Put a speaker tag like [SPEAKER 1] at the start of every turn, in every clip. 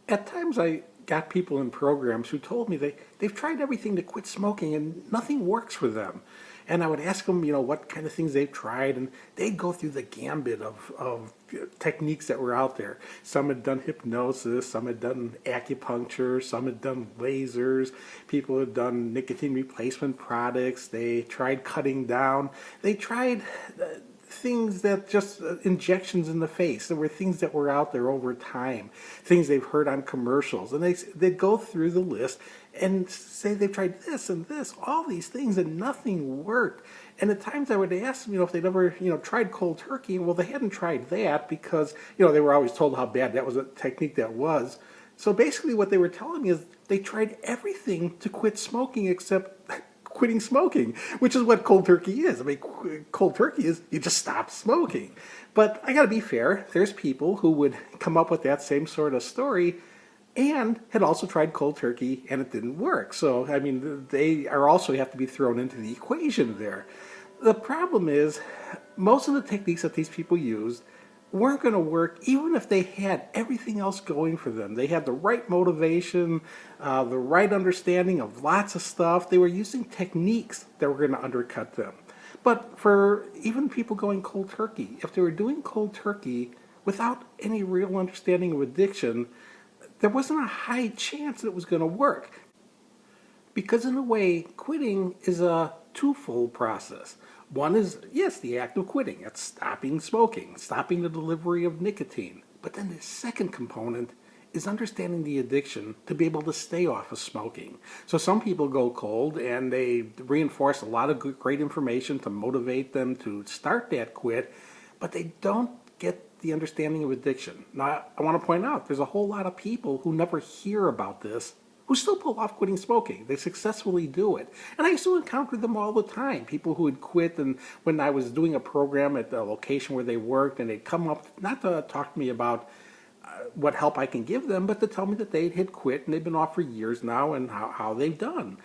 [SPEAKER 1] At times I got people in programs who told me they've tried everything to quit smoking and nothing works for them. And I would ask them, what kind of things they've tried, and they'd go through the gambit of techniques that were out there. Some had done hypnosis, some had done acupuncture, some had done lasers, people had done nicotine replacement products, they tried cutting down, they tried things that just injections in the face. There were things that were out there over time, things they've heard on commercials, and they'd go through the list and say they've tried this and this, all these things, and nothing worked. And at times I would ask them, if they'd ever, tried cold turkey. Well, they hadn't tried that because, they were always told how bad that was a technique that was. So basically what they were telling me is they tried everything to quit smoking except quitting smoking, which is what cold turkey is. I mean, cold turkey is you just stop smoking. But I got to be fair, there's people who would come up with that same sort of story and had also tried cold turkey and it didn't work. So, I mean, they are also have to be thrown into the equation there. The problem is most of the techniques that these people used weren't going to work even if they had everything else going for them. They had the right motivation, the right understanding of lots of stuff. They were using techniques that were going to undercut them. But for even people going cold turkey, if they were doing cold turkey without any real understanding of addiction, there wasn't a high chance that it was going to work. Because in a way, quitting is a twofold process. One is, yes, the act of quitting. It's stopping smoking, stopping the delivery of nicotine. But then the second component is understanding the addiction to be able to stay off of smoking. So some people go cold and they reinforce a lot of great information to motivate them to start that quit, but they don't get the understanding of addiction. Now, I want to point out, there's a whole lot of people who never hear about this who still pull off quitting smoking. They successfully do it. And I used to encounter them all the time. People who had quit, and when I was doing a program at the location where they worked, and they'd come up not to talk to me about what help I can give them, but to tell me that they had quit and they've been off for years now and how they've done.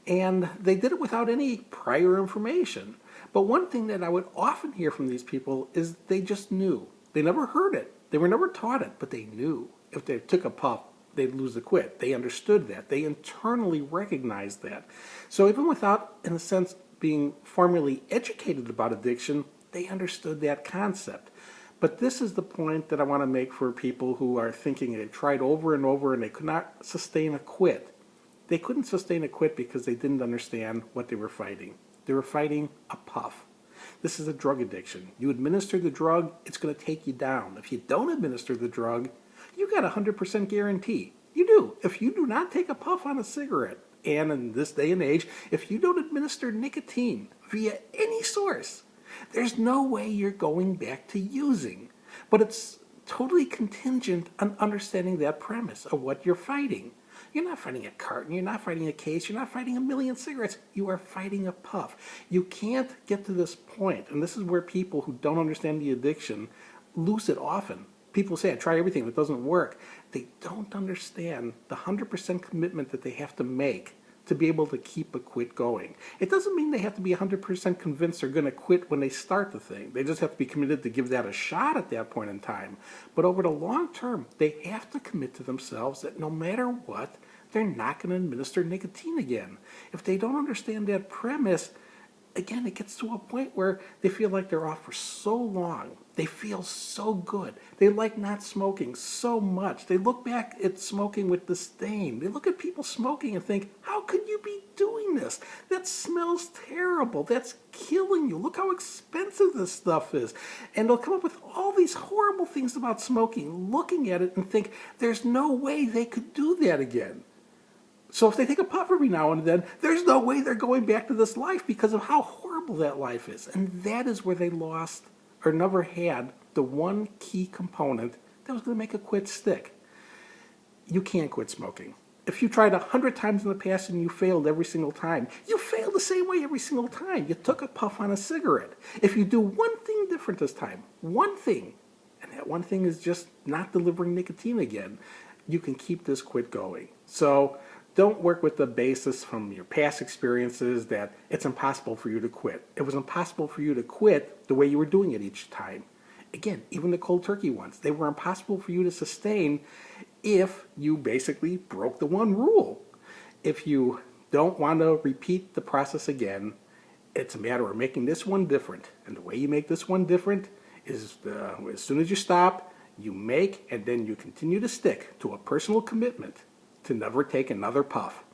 [SPEAKER 1] And they did it without any prior information. But one thing that I would often hear from these people is they just knew. They never heard it. They were never taught it, but they knew. If they took a puff, they'd lose the quit. They understood that. They internally recognized that. So even without, in a sense, being formally educated about addiction, they understood that concept. But this is the point that I want to make for people who are thinking they've tried over and over and they could not sustain a quit. They couldn't sustain a quit because they didn't understand what they were fighting. They were fighting a puff. This is a drug addiction. You administer the drug, it's going to take you down. If you don't administer the drug, you got a 100% guarantee. You do. If you do not take a puff on a cigarette, and in this day and age, if you don't administer nicotine via any source, there's no way you're going back to using. But it's totally contingent on understanding that premise of what you're fighting. You're not fighting a carton, you're not fighting a case, you're not fighting a million cigarettes, you are fighting a puff. You can't get to this point, and this is where people who don't understand the addiction lose it often. People say, I try everything, but it doesn't work. They don't understand the 100% commitment that they have to make to be able to keep a quit going. It doesn't mean they have to be 100% convinced they're going to quit when they start the thing. They just have to be committed to give that a shot at that point in time. But over the long term, they have to commit to themselves that no matter what, they're not going to administer nicotine again. If they don't understand that premise, again, it gets to a point where they feel like they're off for so long. They feel so good. They like not smoking so much. They look back at smoking with disdain. They look at people smoking and think, how could you be doing this? That smells terrible. That's killing you. Look how expensive this stuff is. And they'll come up with all these horrible things about smoking, looking at it and think, there's no way they could do that again. So if they take a puff every now and then, there's no way they're going back to this life because of how horrible that life is. And that is where they lost or never had the one key component that was going to make a quit stick. You can't quit smoking. If you tried 100 times in the past and you failed every single time, you failed the same way every single time. You took a puff on a cigarette. If you do one thing different this time, one thing, and that one thing is just not delivering nicotine again, you can keep this quit going. So don't work with the basis from your past experiences that it's impossible for you to quit. It was impossible for you to quit the way you were doing it each time. Again, even the cold turkey ones, they were impossible for you to sustain if you basically broke the one rule. If you don't want to repeat the process again, it's a matter of making this one different. And the way you make this one different is as soon as you stop, you make and then you continue to stick to a personal commitment to never take another puff.